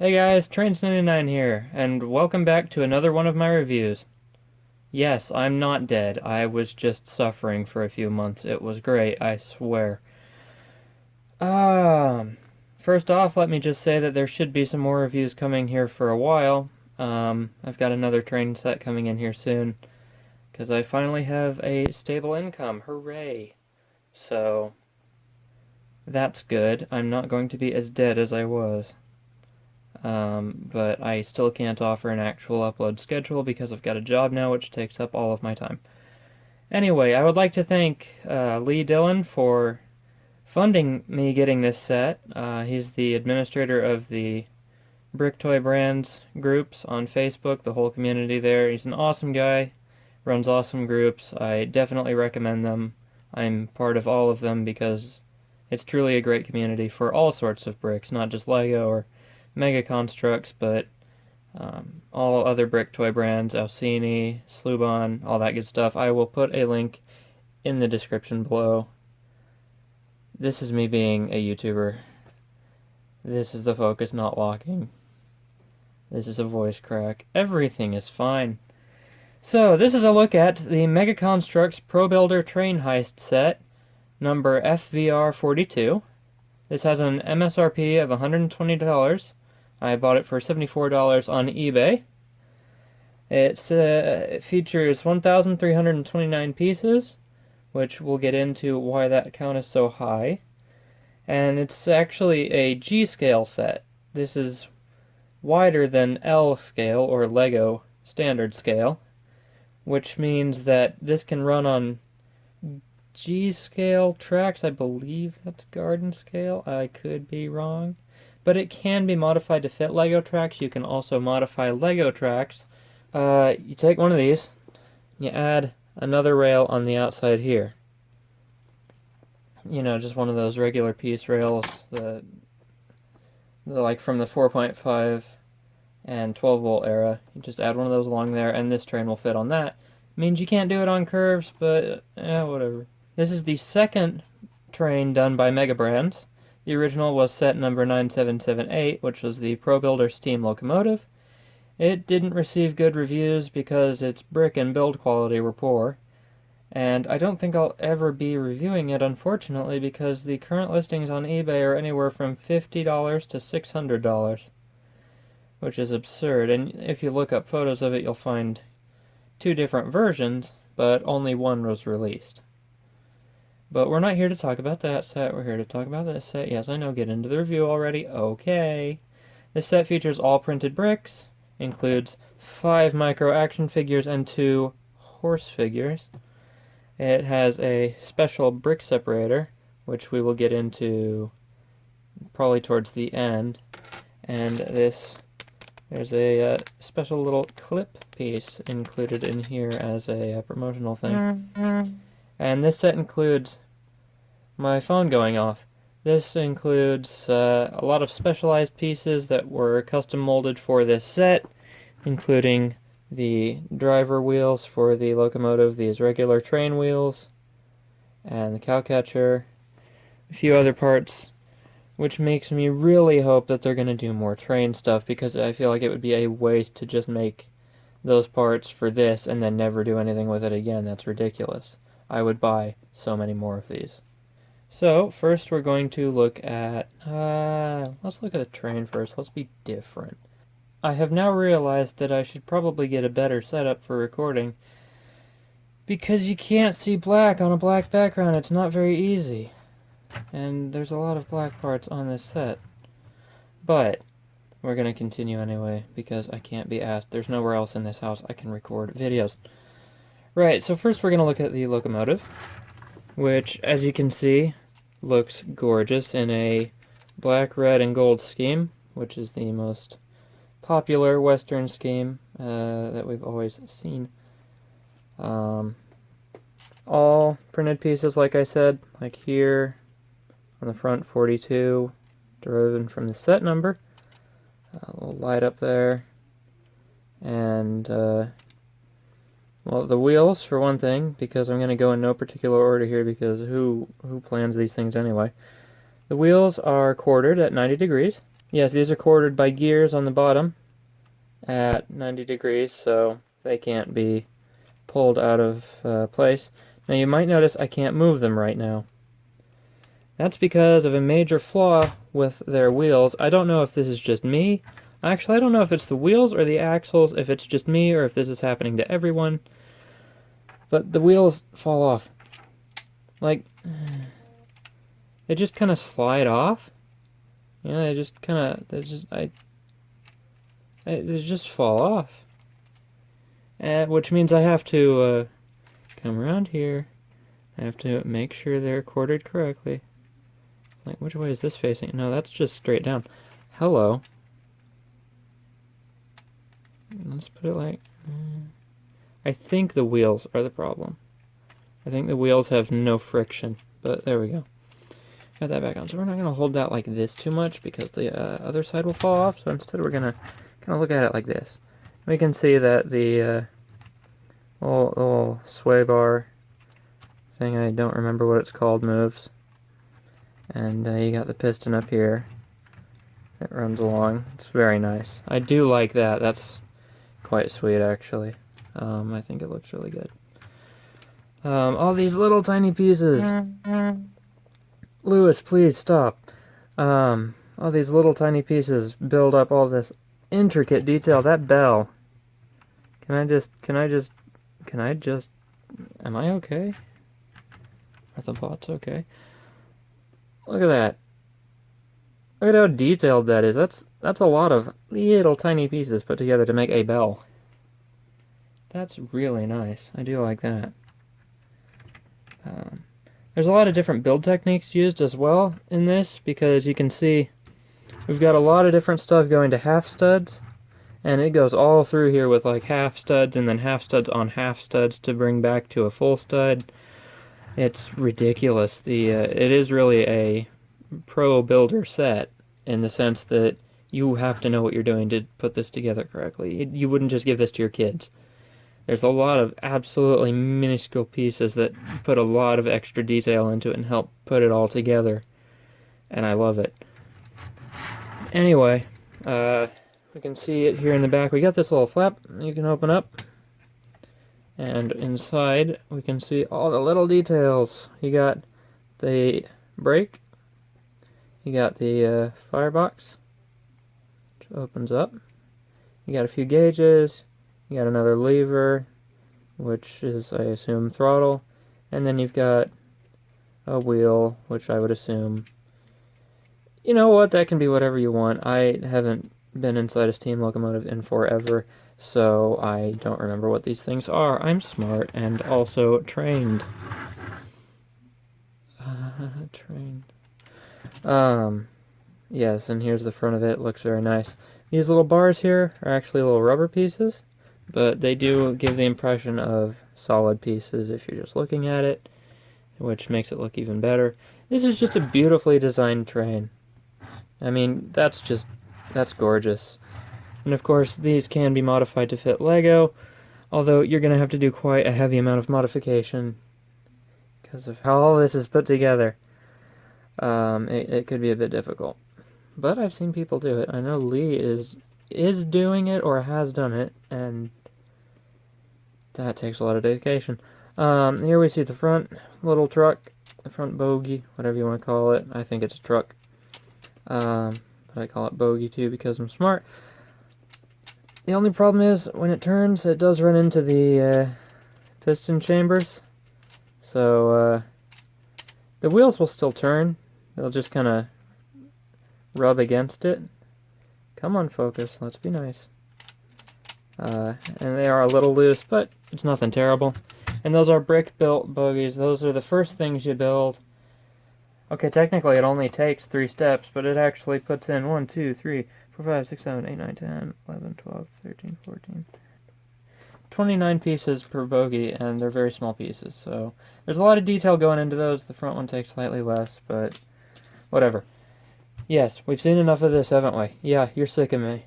Hey guys, Trains99 here, and welcome back to another one of my reviews. Yes, I'm not dead. I was just suffering for a few months. It was great, I swear. First off, let me just say that there should be some more reviews coming here for a while. I've got another train set coming in here soon, because I finally have a stable income. Hooray! So, that's good. I'm not going to be as dead as I was. But I still can't offer an actual upload schedule because I've got a job now which takes up all of my time. Anyway, I would like to thank Lee Dillon for funding me getting this set. He's the administrator of the Brick Toy Brands groups on Facebook, the whole community there. He's an awesome guy, runs awesome groups. I definitely recommend them. I'm part of all of them because it's truly a great community for all sorts of bricks, not just Lego or Mega Construx, but all other brick toy brands, Alcini, Slubon, all that good stuff. I will put a link in the description below. This is me being a YouTuber. This is the focus not locking. This is a voice crack. Everything is fine. So, this is a look at the Mega Construx ProBuilder Train Heist set, number FVR42. This has an MSRP of $120. I bought it for $74 on eBay. It features 1,329 pieces, which we'll get into why that count is so high. And it's actually a G scale set. This is wider than L scale, or Lego standard scale, which means that this can run on G scale tracks. I believe that's garden scale. I could be wrong. But it can be modified to fit Lego tracks. You can also modify Lego tracks. You take one of these, you add another rail on the outside here. You know, just one of those regular piece rails, like from the 4.5 and 12 volt era. You just add one of those along there, and this train will fit on that. Means you can't do it on curves, but whatever. This is the second train done by Mega Brands. The original was set number 9778, which was the ProBuilder steam locomotive. It didn't receive good reviews because its brick and build quality were poor. And I don't think I'll ever be reviewing it, unfortunately, because the current listings on eBay are anywhere from $50 to $600, which is absurd. And if you look up photos of it, you'll find two different versions, but only one was released. But we're not here to talk about that set, we're here to talk about this set. Yes, I know, get into the review already. Okay. This set features all printed bricks, includes 5 micro action figures and 2 horse figures. It has a special brick separator, which we will get into probably towards the end. And there's a special little clip piece included in here as a promotional thing. And this set includes my phone going off. This includes a lot of specialized pieces that were custom molded for this set, including the driver wheels for the locomotive, these regular train wheels, and the cow catcher, a few other parts, which makes me really hope that they're going to do more train stuff, because I feel like it would be a waste to just make those parts for this and then never do anything with it again. That's ridiculous. I would buy so many more of these. So, first we're going to look at, let's look at the train first. Let's be different. I have now realized that I should probably get a better setup for recording, because you can't see black on a black background. It's not very easy. And there's a lot of black parts on this set. But we're going to continue anyway, because I can't be asked. There's nowhere else in this house I can record videos. Right, so first we're going to look at the locomotive, which, as you can see, looks gorgeous in a black, red, and gold scheme, which is the most popular Western scheme that we've always seen. All printed pieces, like I said, like here on the front, 42, derived from the set number. A little light up there, and well, the wheels, for one thing, because I'm going to go in no particular order here, because who plans these things anyway? The wheels are quartered at 90 degrees, Yes, these are quartered by gears on the bottom at 90 degrees, so they can't be pulled out of place. Now you might notice I can't move them right now. That's because of a major flaw with their wheels. I don't know if this is just me. Actually, I don't know if it's the wheels or the axles, if it's just me or if this is happening to everyone. But the wheels fall off. Like, they just kind of slide off. Yeah, they just fall off. Which means I have to come around here. I have to make sure they're quartered correctly. Like, which way is this facing? No, that's just straight down. Hello. Let's put it like... I think the wheels are the problem. I think the wheels have no friction, but there we go. Got that back on. So we're not going to hold that like this too much because the other side will fall off. So instead we're going to kind of look at it like this. We can see that the little sway bar thing, I don't remember what it's called, moves. And you got the piston up here. It runs along. It's very nice. I do like that. That's quite sweet, actually. I think it looks really good. All these little tiny pieces. Lewis, please stop. All these little tiny pieces build up all this intricate detail. That bell. Can I just, am I okay? Are the bots okay? Look at that. Look at how detailed that is. That's a lot of little tiny pieces put together to make a bell. That's really nice. I do like that. There's a lot of different build techniques used as well in this, because you can see we've got a lot of different stuff going to half studs, and it goes all through here with like half studs and then half studs on half studs to bring back to a full stud. It's ridiculous. It is really a ProBuilder set in the sense that you have to know what you're doing to put this together correctly. You wouldn't just give this to your kids. There's a lot of absolutely minuscule pieces that put a lot of extra detail into it and help put it all together. And I love it. Anyway, we can see it here in the back. We got this little flap you can open up. And inside, we can see all the little details. You got the brake. You got the firebox, which opens up. You got a few gauges. You got another lever, which is, I assume, throttle. And then you've got a wheel, which I would assume... You know what? That can be whatever you want. I haven't been inside a steam locomotive in forever, so I don't remember what these things are. I'm smart and also trained. Yes, and here's the front of it. Looks very nice. These little bars here are actually little rubber pieces, but they do give the impression of solid pieces if you're just looking at it, which makes it look even better. This is just a beautifully designed train. I mean, that's gorgeous. And of course, these can be modified to fit Lego, although you're going to have to do quite a heavy amount of modification because of how all this is put together. It could be a bit difficult. But I've seen people do it. I know Lee is doing it or has done it, and that takes a lot of dedication. Here we see the front little truck, the front bogie, whatever you want to call it. I think it's a truck. But I call it bogie too because I'm smart. The only problem is when it turns, it does run into the piston chambers. So the wheels will still turn. They'll just kind of rub against it. Come on, focus. Let's be nice. And they are a little loose, but it's nothing terrible. And those are brick-built bogies. Those are the first things you build. Okay, technically it only takes 3 steps, but it actually puts in 1, 2, 3, 4, 5, 6, 7, 8, 9, 10, 11, 12, 13, 14, 29 pieces per bogie, and they're very small pieces, so there's a lot of detail going into those. The front one takes slightly less, but whatever. Yes, we've seen enough of this, haven't we? Yeah, you're sick of me.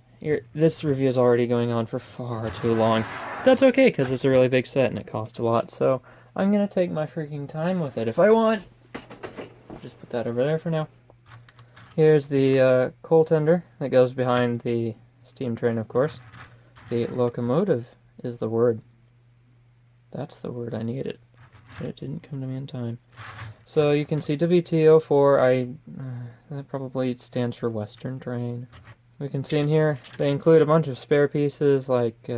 This review is already going on for far too long. That's okay, because it's a really big set and it costs a lot, so I'm going to take my freaking time with it if I want. Just put that over there for now. Here's the coal tender that goes behind the steam train, of course. The locomotive is the word. That's the word I needed. But it didn't come to me in time. So you can see WT04, that probably stands for Western Train. We can see in here, they include a bunch of spare pieces like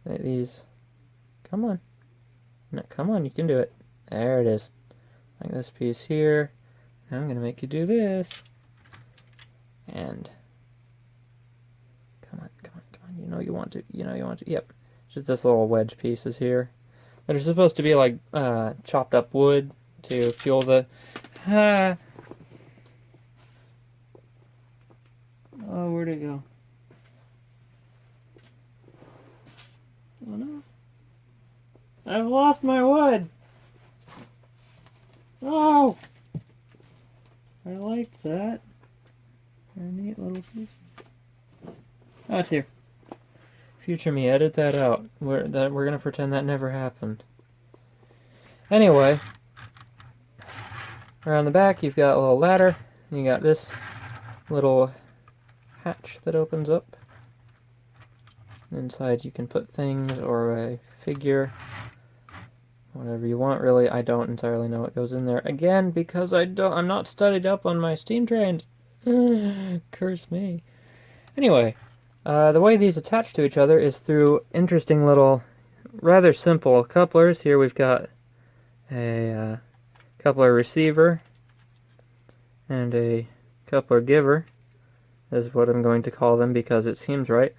these. Come on. No, come on, you can do it. There it is. Like this piece here. Now I'm going to make you do this. And come on, come on, come on. You know you want to. You know you want to. Yep. Just this little wedge pieces here. That are supposed to be like chopped up wood to fuel the... Oh, where'd it go? Oh no. I've lost my wood! Oh! I liked that. A neat little piece. Oh, it's here. Future me, edit that out. We're gonna pretend that never happened. Anyway, around the back you've got a little ladder, and you got this little hatch that opens up. Inside you can put things or a figure, whatever you want. Really, I don't entirely know what goes in there. Again, because I'm not studied up on my steam trains. Curse me. Anyway, the way these attach to each other is through interesting little, rather simple couplers. Here we've got a coupler receiver and a coupler giver, is what I'm going to call them because it seems right,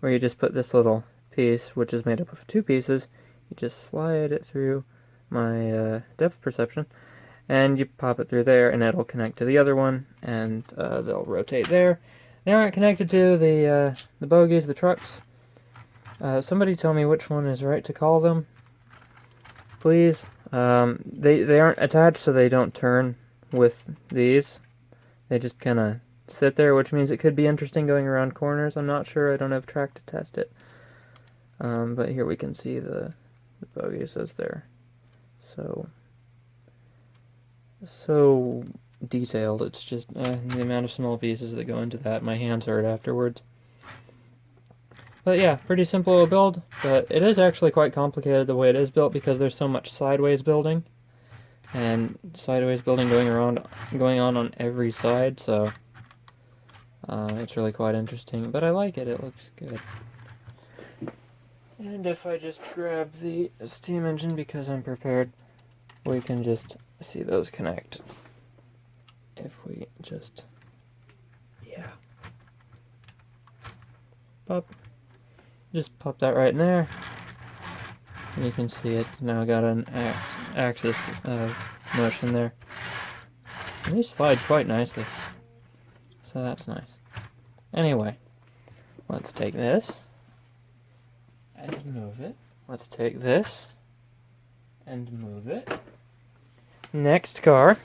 where you just put this little piece, which is made up of two pieces, you just slide it through my depth perception, and you pop it through there, and it'll connect to the other one, and they'll rotate there. They aren't connected to the bogies, the trucks. Somebody tell me which one is right to call them, please. They aren't attached, so they don't turn with these. They just kind of sit there, which means it could be interesting going around corners. I'm not sure. I don't have track to test it. But here we can see the bogies as they're so detailed. It's just the amount of small pieces that go into that. My hands hurt afterwards. But yeah, pretty simple build, but it is actually quite complicated the way it is built because there's so much sideways building. And sideways building going on every side, so it's really quite interesting. But I like it, it looks good. And if I just grab the steam engine because I'm prepared, we can just see those connect. If we just, yeah. Pop. Just pop that right in there. And you can see it now got an axis of motion there. And these slide quite nicely. So that's nice. Anyway, let's take this and move it. Let's take this and move it. Next car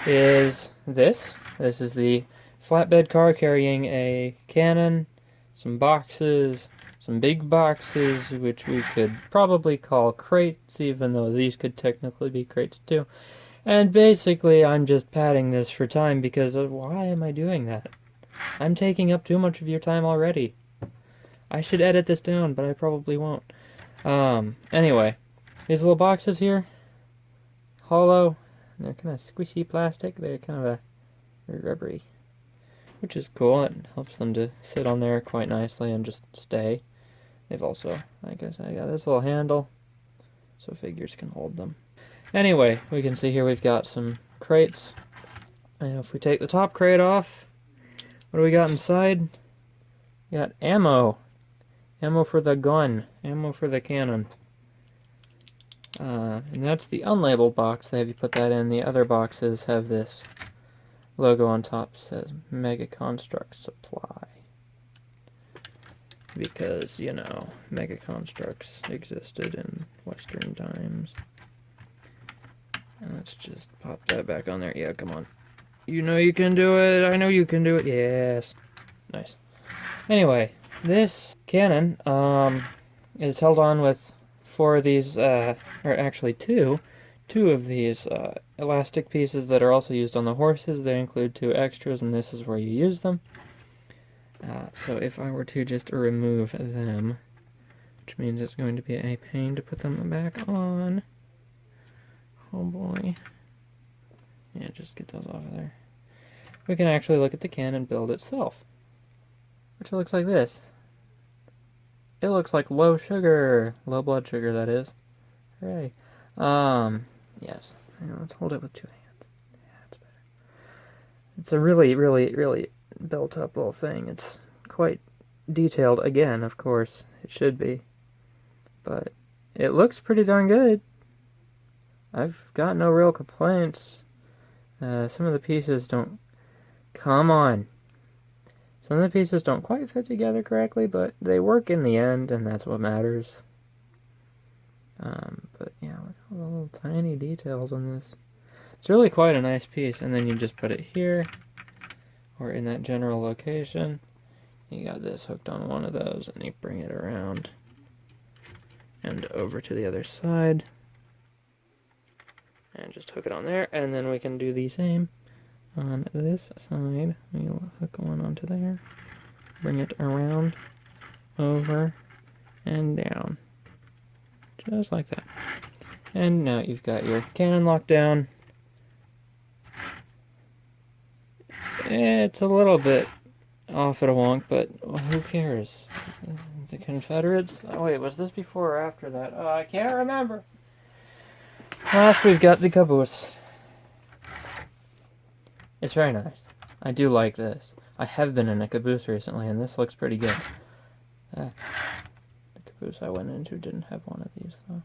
is this. This is the flatbed car carrying a cannon, some boxes, some big boxes, which we could probably call crates, even though these could technically be crates too. And basically, I'm just padding this for time because why am I doing that? I'm taking up too much of your time already. I should edit this down, but I probably won't. Anyway, these little boxes here, hollow, they're kind of squishy plastic. They're kind of rubbery, which is cool. It helps them to sit on there quite nicely and just stay. They've also, I guess, I got this little handle so figures can hold them. Anyway, we can see here we've got some crates. And if we take the top crate off, what do we got inside? We got ammo. Ammo for the gun. Ammo for the cannon. And that's the unlabeled box. They have you put that in. The other boxes have this logo on top. Says Mega Construx Supply. Because, you know, Mega Construx existed in Western times. And let's just pop that back on there. Yeah, come on. You know you can do it. I know you can do it. Yes. Nice. Anyway, this cannon is held on with four of these, or actually two two of these elastic pieces that are also used on the horses. They include two extras, and this is where you use them. So if I were to just remove them, which means it's going to be a pain to put them back on. Oh boy. Yeah, just get those off of there. We can actually look at the cannon build itself, which looks like this. It looks like low sugar, low blood sugar, that is. Hooray. Yes. Let's hold it with two hands. Yeah, that's better. It's a really, really, really built up little thing. It's quite detailed, again, of course. It should be. But it looks pretty darn good. I've got no real complaints. Some of the pieces don't... Come on. Some of the pieces don't quite fit together correctly, but they work in the end, and that's what matters. But yeah, look at all the little tiny details on this. It's really quite a nice piece, and then you just put it here, or in that general location. You got this hooked on one of those, and you bring it around and over to the other side. And just hook it on there, and then we can do the same on this side. We'll hook one onto there, bring it around, over, and down. Just like that. And now you've got your cannon locked down. It's a little bit off at a wonk, but who cares? The Confederates? Oh wait, was this before or after that? Oh, I can't remember. Last we've got the caboose. It's very nice. I do like this. I have been in a caboose recently, and this looks pretty good. The caboose I went into didn't have one of these, though.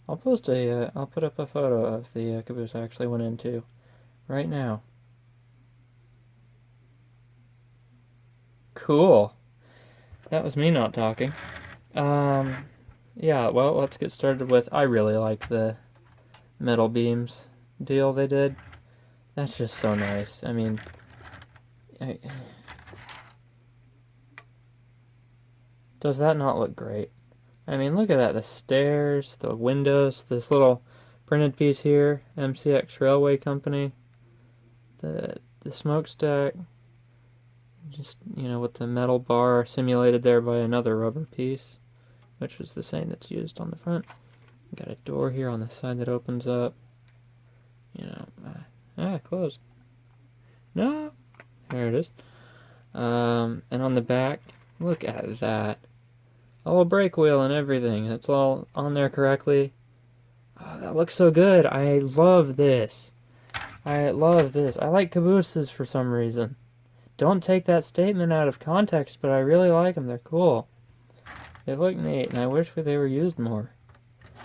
I'll put up a photo of the caboose I actually went into right now. Cool. That was me not talking. Yeah, well, let's get started with, I really like the metal beams deal they did. That's just so nice. I mean, does that not look great? I mean, look at that. The stairs, the windows, this little printed piece here, MCX Railway Company, the smokestack, just, you know, with the metal bar simulated there by another rubber piece, which was the same that's used on the front. Got a door here on the side that opens up. You know, closed. No, there it is. And on the back, look at that. A little brake wheel and everything. It's all on there correctly. Oh, that looks so good. I love this. I love this. I like cabooses for some reason. Don't take that statement out of context, but I really like them. They're cool. They look neat, and I wish they were used more.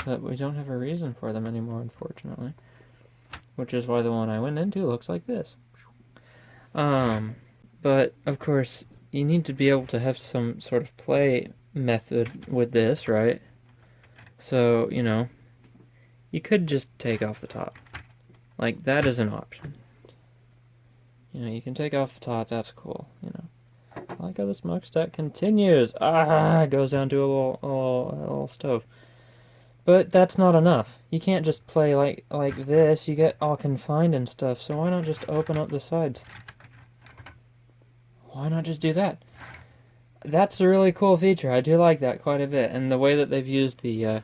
But we don't have a reason for them anymore, unfortunately. Which is why the one I went into looks like this. But, of course, you need to be able to have some sort of play method with this, right? So, you know, you could just take off the top. Like, that is an option. You know, you can take off the top, that's cool, you know. I like how the smokestack continues. It goes down to a little stove. But that's not enough. You can't just play like this. You get all confined and stuff, so why not just open up the sides? Why not just do that? That's a really cool feature. I do like that quite a bit. And the way that they've used the,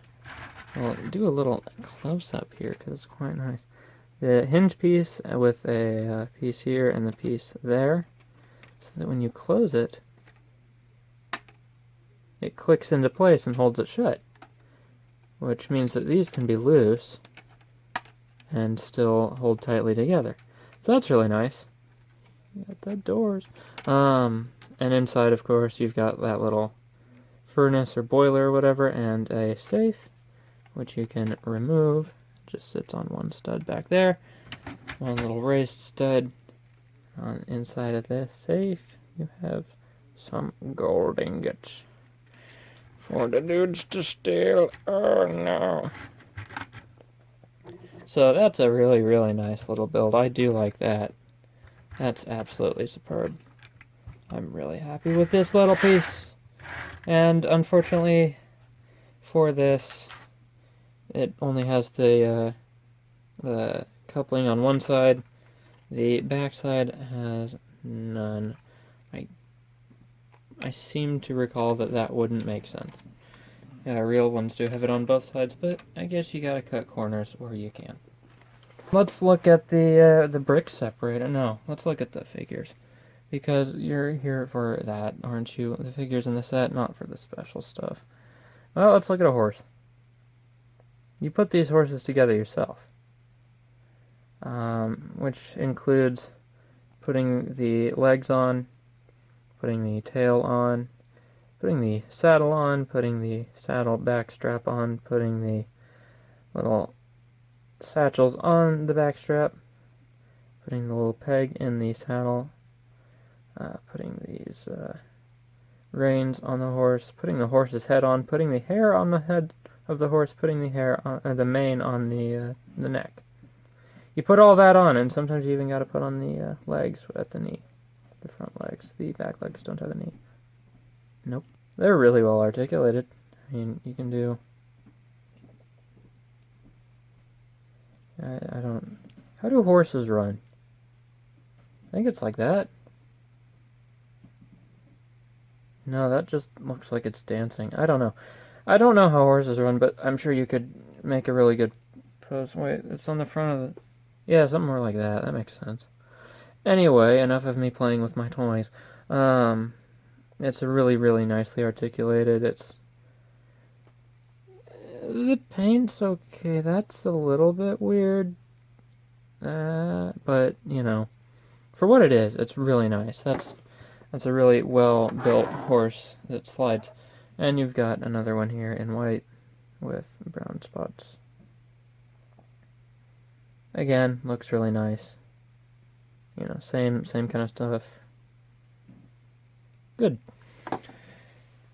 well, do a little close-up here, because it's quite nice. The hinge piece with a piece here and the piece there, so that when you close it, it clicks into place and holds it shut. Which means that these can be loose and still hold tightly together. So that's really nice. You got the doors. And inside, of course, you've got that little furnace or boiler or whatever, and a safe, which you can remove. It just sits on one stud back there. One little raised stud. On inside of this safe, you have some gold ingots. For the dudes to steal. Oh no. So that's a really, really nice little build. I do like that. That's absolutely superb. I'm really happy with this little piece. And unfortunately for this, It only has the coupling on one side. The back side has none. I seem to recall that wouldn't make sense. Yeah, real ones do have it on both sides, but I guess you gotta cut corners where you can. Let's look at the brick separator. No, let's look at the figures. Because you're here for that, aren't you? The figures in the set, not for the special stuff. Well, let's look at a horse. You put these horses together yourself. Which includes putting the legs on, putting the tail on, putting the saddle on, putting the saddle back strap on, putting the little satchels on the back strap, putting the little peg in the saddle, putting these reins on the horse, putting the horse's head on, putting the hair on the head of the horse, putting the hair on the mane on the neck. You put all that on, and sometimes you even got to put on the legs at the knee. The front legs. The back legs don't have a knee. Nope. They're really well articulated. I mean, you can do... I don't... How do horses run? I think it's like that. No, that just looks like it's dancing. I don't know. I don't know how horses run, but I'm sure you could make a really good pose. Wait, it's on the front of the... Yeah, something more like that. That makes sense. Anyway, enough of me playing with my toys. It's really, really nicely articulated. It's... The paint's okay. That's a little bit weird. But, you know, for what it is, it's really nice. That's a really well-built horse that slides. And you've got another one here in white with brown spots. Again, looks really nice. You know, same kind of stuff. Good.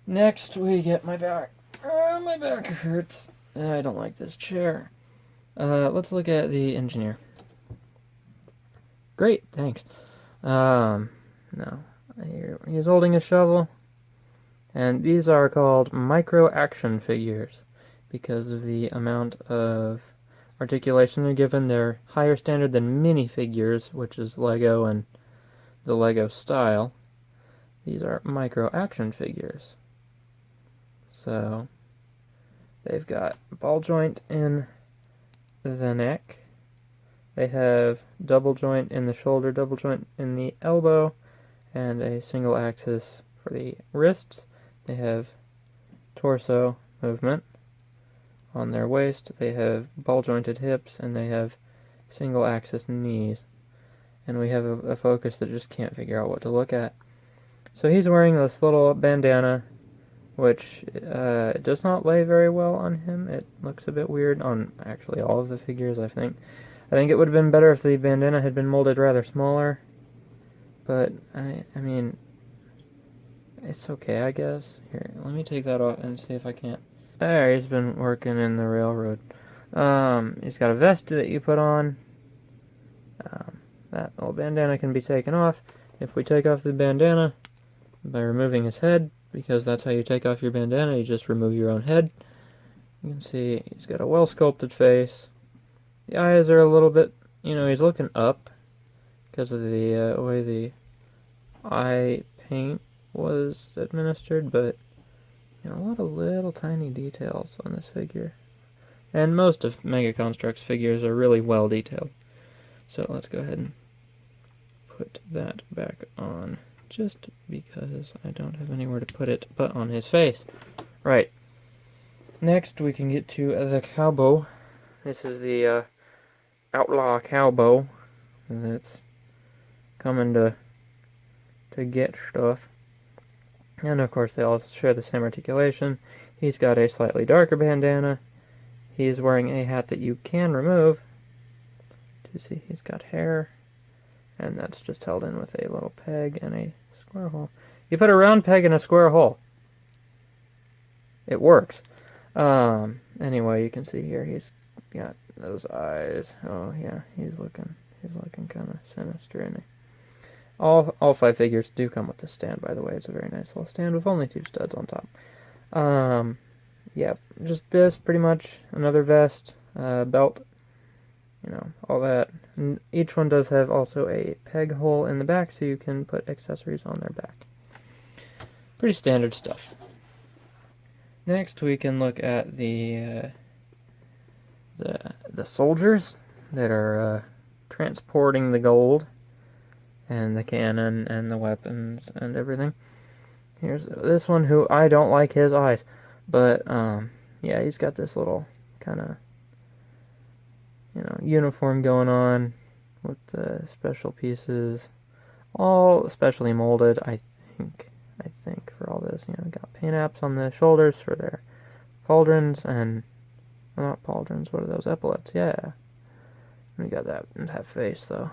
Next, we get my back. My back hurts. I don't like this chair. Let's look at the engineer. Great, thanks. No. He's holding a shovel. And these are called micro action figures because of the amount of articulation they're given. They're higher standard than minifigures, which is Lego and the Lego style. These are micro action figures. So they've got ball joint in the neck. They have double joint in the shoulder, double joint in the elbow, and a single axis for the wrists. They have torso movement on their waist. They have ball jointed hips, and they have single axis knees. And we have a focus that just can't figure out what to look at. So he's wearing this little bandana, which does not lay very well on him. It looks a bit weird on actually all of the figures, I think. I think it would have been better if the bandana had been molded rather smaller. But, I mean, it's okay, I guess. Here, let me take that off and see if I can't. There, he's been working in the railroad. He's got a vest that you put on. That little bandana can be taken off. If we take off the bandana by removing his head, because that's how you take off your bandana, you just remove your own head. You can see he's got a well-sculpted face. The eyes are a little bit, you know, he's looking up because of the way the eye paint was administered, but you know, a lot of little tiny details on this figure. And most of Mega Construx figures are really well detailed. So let's go ahead and put that back on, just because I don't have anywhere to put it but on his face. Right. Next we can get to the cowboy. This is the outlaw cowboy that's coming to get stuff. And of course they all share the same articulation. He's got a slightly darker bandana. He's wearing a hat that you can remove. You see he's got hair, and that's just held in with a little peg and a square hole. You put a round peg in a square hole. It works. Anyway, you can see here he's got those eyes. Oh yeah, he's looking kind of sinister, isn't he? All 5 figures do come with a stand, by the way. It's a very nice little stand with only 2 studs on top. yeah, just this pretty much. Another vest, belt, you know, all that. And each one does have also a peg hole in the back, so you can put accessories on their back. Pretty standard stuff. Next, we can look at the soldiers that are transporting the gold and the cannon and the weapons and everything. Here's this one, who I don't like his eyes, but yeah, he's got this little kind of, you know, uniform going on with the special pieces, all specially molded. I think for all this, you know, got paint apps on the shoulders for their pauldrons and, well, not pauldrons. What are those, epaulets? Yeah, we got that face though.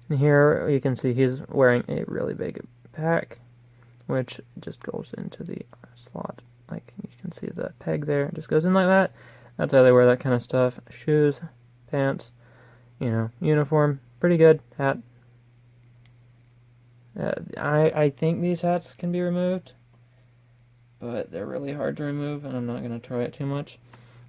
And here you can see he's wearing a really big pack, which just goes into the slot. Like, you can see the peg there. It just goes in like that. That's how they wear that kind of stuff. Shoes, pants, you know, uniform. Pretty good. Hat. I think these hats can be removed, but they're really hard to remove, and I'm not going to try it too much.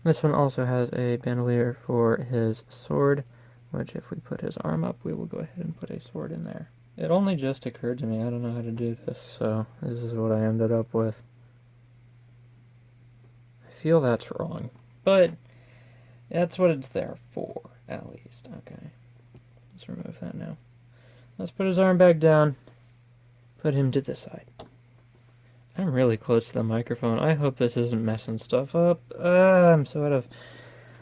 This one also has a bandolier for his sword, which if we put his arm up, we will go ahead and put a sword in there. It only just occurred to me, I don't know how to do this, so this is what I ended up with. I feel that's wrong, but that's what it's there for, at least. Okay, let's remove that now. Let's put his arm back down, put him to the side. I'm really close to the microphone. I hope this isn't messing stuff up. I'm so out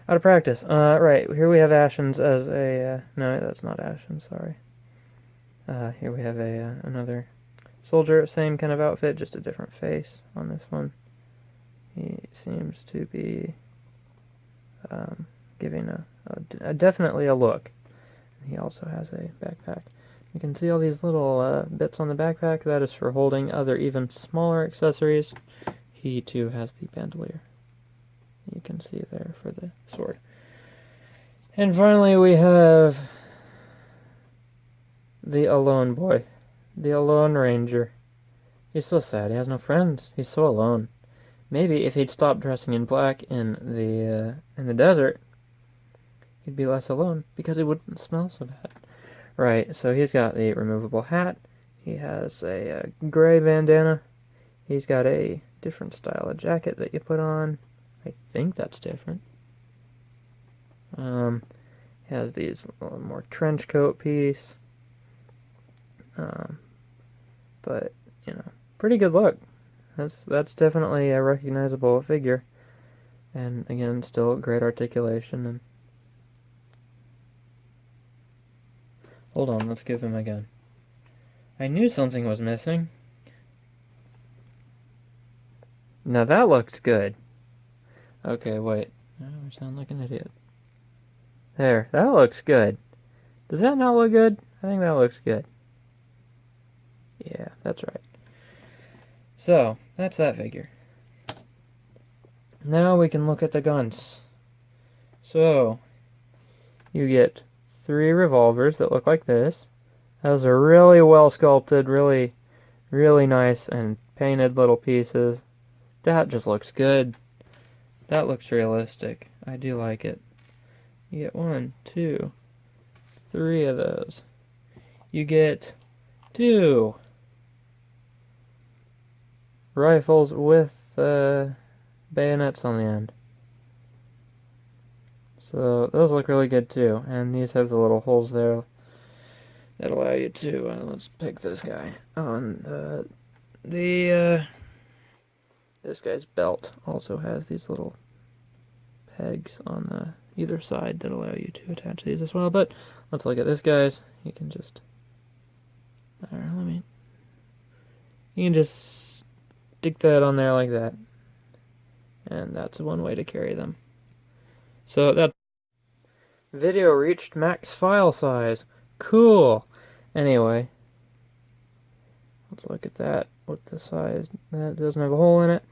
of practice. Right, here we have Ashens as a, no, that's not Ashen, sorry. Here we have another soldier, same kind of outfit, just a different face on this one. He seems to be giving definitely a look. He also has a backpack. You can see all these little bits on the backpack. That is for holding other even smaller accessories. He too has the bandolier. You can see there for the sword. And finally we have the alone boy. The alone ranger. He's so sad. He has no friends. He's so alone. Maybe if he'd stopped dressing in black in the desert, he'd be less alone, because he wouldn't smell so bad. Right, so he's got the removable hat. He has a gray bandana. He's got a different style of jacket that you put on. I think that's different. He has these more trench coat piece. But, you know, pretty good look. That's definitely a recognizable figure. And again, still great articulation. And hold on, let's give him again. I knew something was missing. Now that looks good. Okay, wait. I sound like an idiot. There, that looks good. Does that not look good? I think that looks good. Yeah, that's right. So, that's that figure. Now we can look at the guns. So, you get 3 revolvers that look like this. Those are really well sculpted, really, really nice and painted little pieces. That just looks good. That looks realistic. I do like it. You get 1, 2, 3 of those. You get 2 rifles with bayonets on the end. So those look really good too, and these have the little holes there that allow you to, let's pick this guy. Oh, and this guy's belt also has these little pegs on the either side that allow you to attach these as well. But let's look at this guy's. You can just, you can just stick that on there like that, and that's one way to carry them. So that video reached max file size. Cool. Anyway, let's look at that with the size. That doesn't have a hole in it.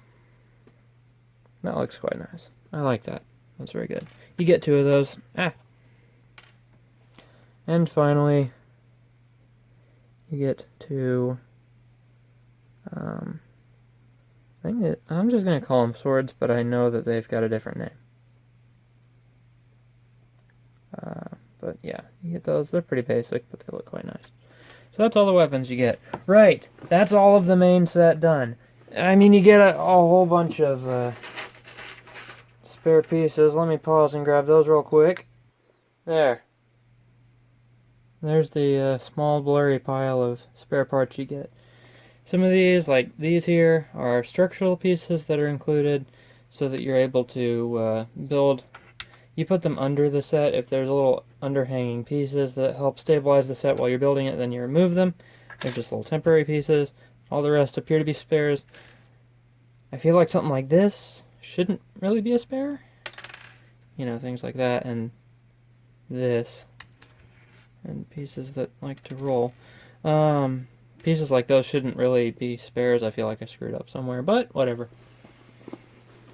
That looks quite nice. I like that. That's very good. You get 2 of those. And finally, you get 2 I'm just going to call them swords, but I know that they've got a different name. But yeah, you get those. They're pretty basic, but they look quite nice. So that's all the weapons you get. Right, that's all of the main set done. I mean, you get a whole bunch of spare pieces. Let me pause and grab those real quick. There. There's the small blurry pile of spare parts you get. Some of these, like these here, are structural pieces that are included so that you're able to build. You put them under the set. If there's a little underhanging pieces that help stabilize the set while you're building it, then you remove them. They're just little temporary pieces. All the rest appear to be spares. I feel like something like this shouldn't really be a spare. You know, things like that, and this. And pieces that like to roll. Pieces like those shouldn't really be spares. I feel like I screwed up somewhere, but whatever.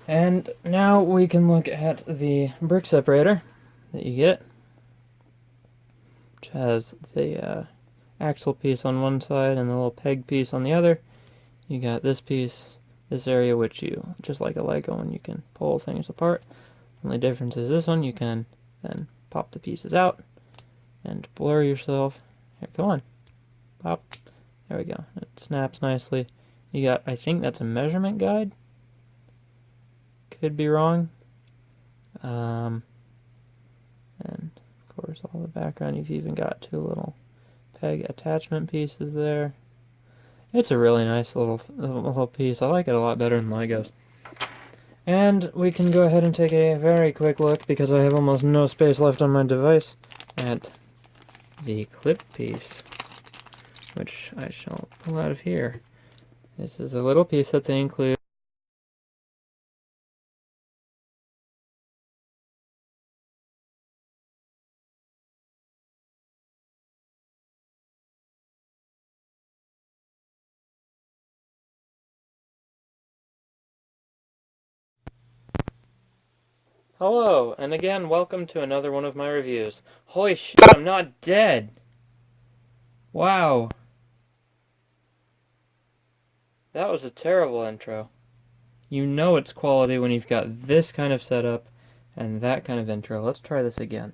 And now we can look at the brick separator that you get, which has the axle piece on one side and the little peg piece on the other. You got this piece, this area, which you, just like a Lego, and you can pull things apart. Only difference is this one, you can then pop the pieces out and blur yourself. Here, come on. Pop. There we go. It snaps nicely. You got, I think that's a measurement guide. Could be wrong. And of course all the background, you've even got two little peg attachment pieces there. It's a really nice little piece. I like it a lot better than Legos. And we can go ahead and take a very quick look, because I have almost no space left on my device, at the clip piece, which I shall pull out of here. This is a little piece that they include. Hello, and again, welcome to another one of my reviews. Holy shit, I'm not dead! Wow. That was a terrible intro. You know it's quality when you've got this kind of setup and that kind of intro. Let's try this again.